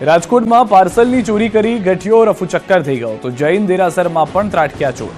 રાજકોટમાં પાર્સલની ચોરી કરી ગઠિયો રફુચક્કર થઈ ગયો તો જૈન દેરાસરમાં પણ ત્રાટક્યા ચોર।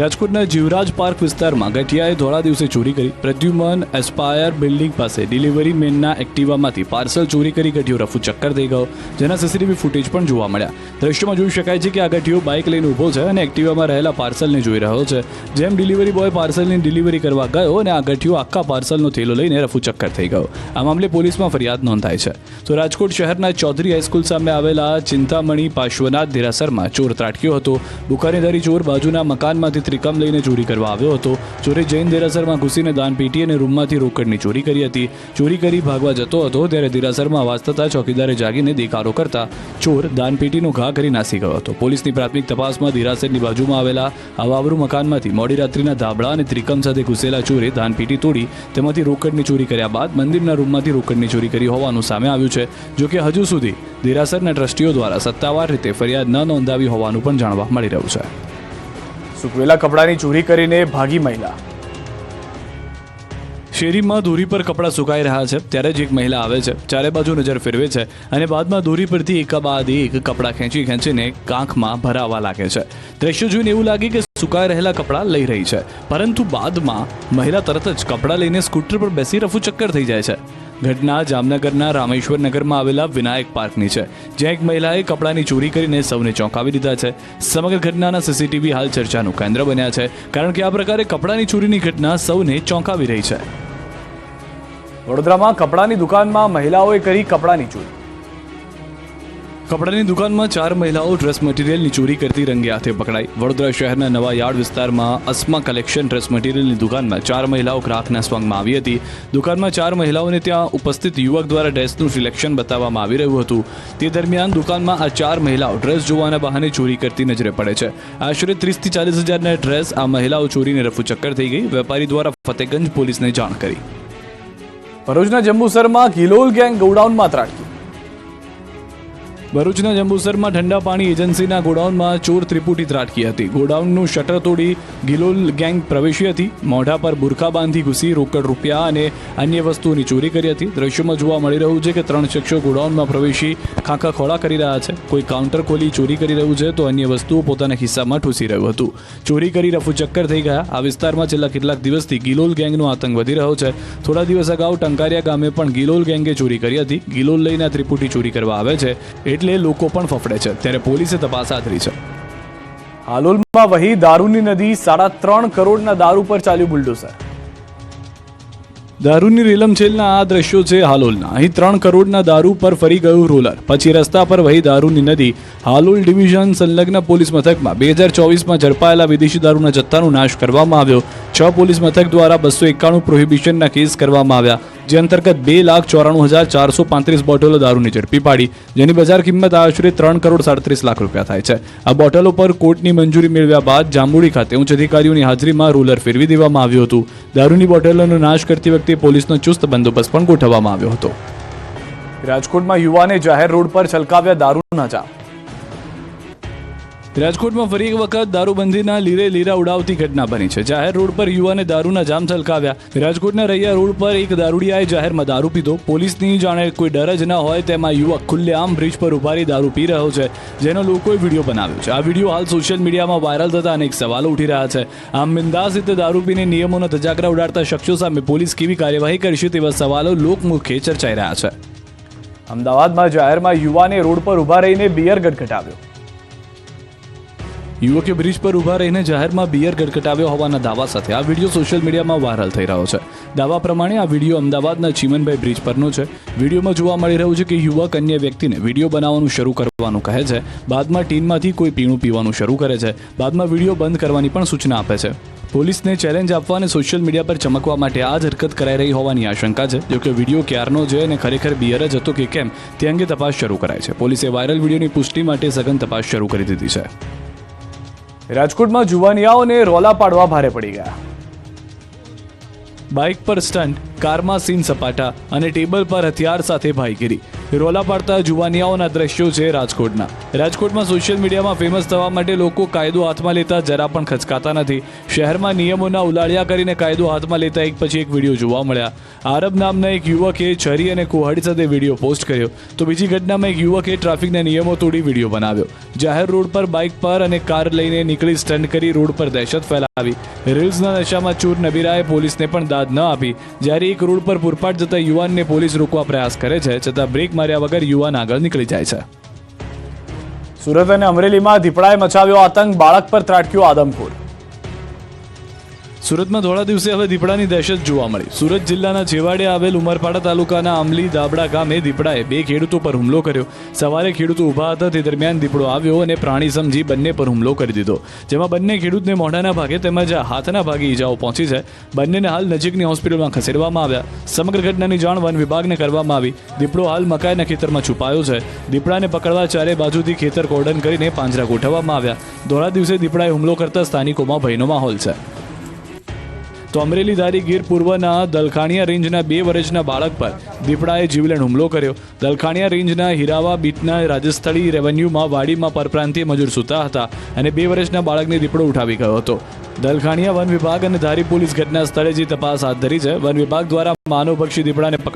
રાજકોટના જીવરાજ પાર્ક વિસ્તારમાં ગઠિયાએ ધોળા દિવસે ચોરી કરી। પ્રદ્યુમન એસ્પાયર બિલ્ડિંગ પાસે ડિલિવરી મેનના એક્ટિવામાંથી પાર્સલ ચોરી કરી ગઠિયો રફુચક્કર થઈ ગયો, જેના સીસીટીવી ફૂટેજ પણ જોવા મળ્યા। દ્રશ્યમાં જોઈ શકાય છે કે આ ગઠિયો બાઇક લઈને ઊભો છે અને એક્ટિવામાં રહેલા પાર્સલને જોઈ રહ્યો છે। જેમ ડિલિવરી બોય પાર્સલની ડિલિવરી કરવા ગયો અને આ ગઠિયો આખા પાર્સલનો થેલો લઈને રફુચક્કર થઈ ગયો। આ મામલે પોલીસમાં ફરિયાદ નોંધાઈ છે। તો રાજકોટ શહેરના ચૌધરી હાઈસ્કૂલ સામે આવેલા ચિંતામણી પાર્શ્વનાથ દેરાસરમાં ચોર ત્રાટક્યો હતો। બુખારીધારી ચોર બાજુના મકાનમાંથી ત્રિકમ લઈને ચોરી કરવા આવ્યો હતો। ચોરે જૈન દેરાસરમાં ઘૂસીને દાનપેટી અને રૂમમાંથી રોકડની ચોરી કરી હતી। ચોરી કરી ભાગવા જતો હતો ત્યારે દેરાસરમાં અવાજ થતાં ચોકીદારે જાગીને દેખાડો કરતા ચોર દાનપેટીનો ઘા કરી નાસી ગયો હતો। પોલીસની પ્રાથમિક તપાસમાં દેરાસરની બાજુમાં આવેલા અવાવરૂ મકાનમાંથી મોડી રાત્રિના ધાબળા અને ત્રિકમ સાથે ઘૂસેલા ચોરે દાનપેટી તોડી તેમાંથી રોકડની ચોરી કર્યા બાદ મંદિરના રૂમમાંથી રોકડની ચોરી કરી હોવાનું સામે આવ્યું છે। જોકે હજુ સુધી દેરાસરના ટ્રસ્ટીઓ દ્વારા સત્તાવાર રીતે ફરિયાદ ન નોંધાવી હોવાનું પણ જાણવા મળી રહ્યું છે। સૂકવેલા કપડાની ચોરી કરીને ભાગી મહિલા। શેરીમાં દોરી પર કપડાં સુકાઈ રહ્યા છે ત્યારે જ એક મહિલા આવે છે, ચારે બાજુ નજર ફેરવે છે અને બાદમાં દોરી પરથી એક બાદ એક કપડાં ખેંચીને કાંખમાં ભરાવા લાગે છે। દ્રશ્યો જોઈને એવું લાગે કે સુકાઈ રહેલા કપડાં લઈ રહી છે, પરંતુ બાદમાં મહિલા તરત જ કપડાં લઈને સ્કૂટર પર બેસી રફુચક્કર થઈ જાય છે। ઘટના જામનગરના રામેશ્વર નગરમાં આવેલા વિનાયક પાર્કની છે, જ્યાં એક મહિલાએ કપડાની ચોરી કરીને સૌને ચોંકાવી દીધા છે। સમગ્ર ઘટનાના સીસીટીવી હાલ ચર્ચાનું કેન્દ્ર બન્યા છે, કારણ કે આ પ્રકારે કપડાની ચોરીની ઘટના સૌને ચોંકાવી રહી છે। વડોદરામાં કપડાની દુકાનમાં મહિલાઓએ કરી કપડાની ચોરી। કપડાની દુકાનમાં 4 મહિલાઓ ડ્રેસ મટીરિયલની ચોરી કરતી રંગે હાથે પકડાઈ। વડોદરા શહેરના નવા યાર્ડ વિસ્તારમાં અસ્મા કલેક્શન ડ્રેસ મટીરિયલની દુકાનમાં 4 મહિલાઓ ગ્રાહકના સ્વાંગમાં આવી હતી। દુકાનમાં 4 મહિલાઓને ત્યાં ઉપસ્થિત યુવક દ્વારા ડ્રેસનું સિલેક્શન બતાવવામાં આવી રહ્યું હતું। તે દરમિયાન દુકાનમાં આ 4 મહિલાઓ ડ્રેસ જોવાના બહાને ચોરી કરતી નજરે પડે છે। આશરે 30 થી 40 હજારના ડ્રેસ આ મહિલાઓ ચોરીને રફુચક્કર થઈ ગઈ। વેપારી દ્વારા ફતેગંજ પોલીસને જાણ કરી। ભરૂચના જંબુસરમાં ગિલોલ ગેંગ ગોડાઉનમાં ત્રાટકી। ભરૂચના જંબુસરમાં ઠંડા પાણી એજન્સીના ગોડાઉનમાં ચોર ત્રિપુટી ત્રાટકી હતી। ગોડાઉનનું શટર તોડી ગિલોલ ગેંગ પ્રવેશી હતી। મોઢા પર બુરખા બાંધી ઘૂસી રોકડ રૂપિયા અને અન્ય વસ્તુઓની ચોરી કરી હતી। દ્રશ્યોમાં જોવા મળી રહ્યું છે કે 3 શખ્સો ગોડાઉનમાં પ્રવેશી ખાખા ખોળા કરી રહ્યા છે। કોઈ કાઉન્ટર ખોલી ચોરી કરી રહ્યું છે તો અન્ય વસ્તુઓ પોતાના ખિસ્સામાં ઠૂંસી રહ્યું હતું। ચોરી કરી રફુચક્કર થઈ ગયા। આ વિસ્તારમાં છેલ્લા કેટલાક દિવસથી ગિલોલ ગેંગનો આતંક વધી રહ્યો છે। થોડા દિવસ અગાઉ ટંકારિયા ગામે પણ ગિલોલ ગેંગે ચોરી કરી હતી। ગિલોલ લઈને ત્રિપુટી ચોરી કરવા આવે છે એટલે લોકો પણ ફફડે છે, ત્યારે પોલીસે તપાસ હાથ ધરી છે। હાલોલમાં વહી દારૂની નદી, 3.5 કરોડના દારૂ પર ચાલ્યું બુલડોઝર। દારૂની રેલમછેલના આ દ્રશ્યો છે હાલોલના। અહીં 3 કરોડના દારૂ પર ફરી ગયું રોલર। પછી રસ્તા પર વહી દારૂની નદી। હાલોલ ડિવિઝન સંલગ્ન પોલીસ મથકમાં 2024માં ઝડપાયેલા વિદેશી દારૂના જથ્થાનો નાશ કરવામાં આવ્યો। 6 પોલીસ મથક દ્વારા 291 પ્રોહિબિશનના કેસ કરવામાં આવ્યા, જે અંતર્ગત 2,94,435 બોટલો દારૂની ઝડપી પાડી, જેની બજાર કિંમત આશરે 3 કરોડ 37 લાખ રૂપિયા થાય છે। આ બોટલો પર કોર્ટની મંજૂરી મેળવ્યા બાદ જાંબુડી ખાતે ઉચ્ચ અધિકારીઓની હાજરીમાં રોલર ફેરવી દેવામાં આવ્યું હતું। દારૂની બોટલોનો નાશ કરતી વખતે પોલીસનો ચુસ્ત બંદોબસ્ત પણ ગોઠવવામાં આવ્યો હતો। રાજકોટમાં યુવાને જાહેર રોડ પર છલકાવ્યા દારૂના જામ। રાજકોટમાં ફરી એક વખત દારૂબંધીના લીરે લીરા ઉડાવતી ઘટના બની છે। જાહેર રોડ પર યુવાને દારૂના જામ છલકાવ્યા। રાજકોટના રૈયા રોડ પર એક દારૂડિયાએ જાહેરમાં દારૂ પીધો। પોલીસની જાણે કોઈ ડર જ ન હોય તેમાં યુવક ખુલ્લેઆમ બ્રિજ પર ઉભા રહી દારૂ પી રહ્યો છે, જેનો લોકોએ વિડીયો બનાવ્યો છે। આ વિડીયો હાલ સોશિયલ મીડિયામાં વાયરલ થતા અનેક સવાલો ઉઠી રહ્યા છે। આમ બિંદાસ રીતે દારૂ પીને નિયમોના ધજાગરા ઉડાડતા શખ્સો સામે પોલીસ કેવી કાર્યવાહી કરશે તેવા સવાલો લોકમુખે ચર્ચાઈ રહ્યા છે। અમદાવાદમાં જાહેરમાં યુવાને રોડ પર ઉભા રહીને બિયર ગટગટાવ્યો। યુવકે બ્રિજ પર ઉભા રહીને જાહેરમાં બિયર ગટગટાવ્યો હોવાના દાવા સાથે આ વિડીયો સોશિયલ મીડિયામાં વાયરલ થઈ રહ્યો છે। દાવા પ્રમાણે આ વિડીયો અમદાવાદના ચીમનભાઈ બ્રિજ પરનો છે। વિડીયોમાં જોવા મળી રહ્યું છે કે યુવક અન્ય વ્યક્તિને વિડીયો બનાવવાનું શરૂ કરવાનું કહે છે, બાદમાં ટીનમાંથી કોઈ પીણું પીવાનું શરૂ કરે છે, બાદમાં વિડીયો બંધ કરવાની પણ સૂચના આપે છે। પોલીસને ચેલેન્જ આપવા અને સોશિયલ મીડિયા પર ચમકવા માટે આ જ હરકત કરાઈ રહી હોવાની આશંકા છે। જોકે વિડીયો ક્યારનો છે અને ખરેખર બિયર જ હતો કે કેમ તે અંગે તપાસ શરૂ કરાઈ છે। પોલીસે વાયરલ વિડીયોની પુષ્ટિ માટે સઘન તપાસ શરૂ કરી દીધી છે। રાજકોટમાં જુવાનિયાઓને રોલા પાડવા ભારે પડી ગયા। બાઇક પર સ્ટન્ટ, કારમાં સીન સપાટા અને ટેબલ પર હથિયાર સાથે ભાઈગીરી. રોલા પાડતા જુવાનિયાઓના દ્રશ્યો છે રાજકોટના. રાજકોટમાં સોશિયલ મીડિયામાં ફેમસ થવા માટે લોકો કાયદો હાથમાં લેતા જરા પણ ખચકાતા નથી. શહેરમાં નિયમોના ઉલાળ્યા કરીને કાયદો હાથમાં લેતા એક પછી એક વિડીયો જોવા મળ્યા. આરબ નામના એક યુવકે છરી અને કુહાડી સાથે વિડીયો પોસ્ટ કર્યો, તો બીજી ઘટનામાં એક યુવકે ટ્રાફિકના નિયમો તોડી વિડીયો બનાવ્યો. જાહેર રોડ પર બાઇક પર અને કાર લઈને નીકળી સ્ટન્ટ કરી રોડ પર દહેશત ફેલાવી. રીલ્સના નશામાં ચૂર નબીરાએ પોલીસને પણ દાદ ન આપી. જ્યારે એક રોડ પર પૂરપાટ જતા યુવાનને પોલીસ રોકવા પ્રયાસ કરે છે, છતાં બ્રેક માર્યા વગર યુવાન આગળ નીકળી જાય છે. સુરત અને અમરેલીમાં દીપડાએ મચાવ્યો આતંક, બાળક પર ત્રાટક્યો આદમખોર. સુરતમાં ધોળા દિવસે હવે દીપડાની દહેશત જોવા મળી. સુરત જિલ્લાના છેવાડે આવેલ ઉમરપાડા તાલુકાના આંબલી દાબડા ગામે દીપડાએ 2 ખેડૂતો પર હુમલો કર્યો. સવારે ખેડૂતો ઊભા હતા તે દરમિયાન દીપડો આવ્યો અને પ્રાણી સમજી બંને પર હુમલો કરી દીધો, જેમાં બંને ખેડૂતને મોઢાના ભાગે તેમજ હાથના ભાગે ઈજાઓ પહોંચી છે. બંનેને હાલ નજીકની હોસ્પિટલમાં ખસેડવામાં આવ્યા. સમગ્ર ઘટનાની જાણ વન વિભાગને કરવામાં આવી. દીપડો હાલ મકાઈના ખેતરમાં છુપાયો છે. દીપડાને પકડવા ચારે બાજુથી ખેતર કોર્ડન કરીને પાંજરા ગોઠવવામાં આવ્યા. ધોળા દિવસે દીપડાએ હુમલો કરતા સ્થાનિકોમાં ભયનો માહોલ છે. તો અમરેલી ધારી ગીર પૂર્વના દલખાણીયા રેન્જના 2 વર્ષના બાળક પર દીપડાએ જીવલેણ હુમલો કર્યો. દલખાણીયા રેન્જના હીરાવા બીટના રાજસ્થળી રેવન્યુમાં વાડીમાં પરપ્રાંતીય મજૂર સૂતા હતા અને 2 વર્ષના બાળકને દીપડો ઉઠાવી ગયો હતો. દલખાણીયા વન વિભાગ અને ધારી પોલીસ ઘટના સ્થળે જઈ તપાસ હાથ ધરી છે. વન વિભાગ દ્વારા માનવભક્ષી દીપડાને પકડ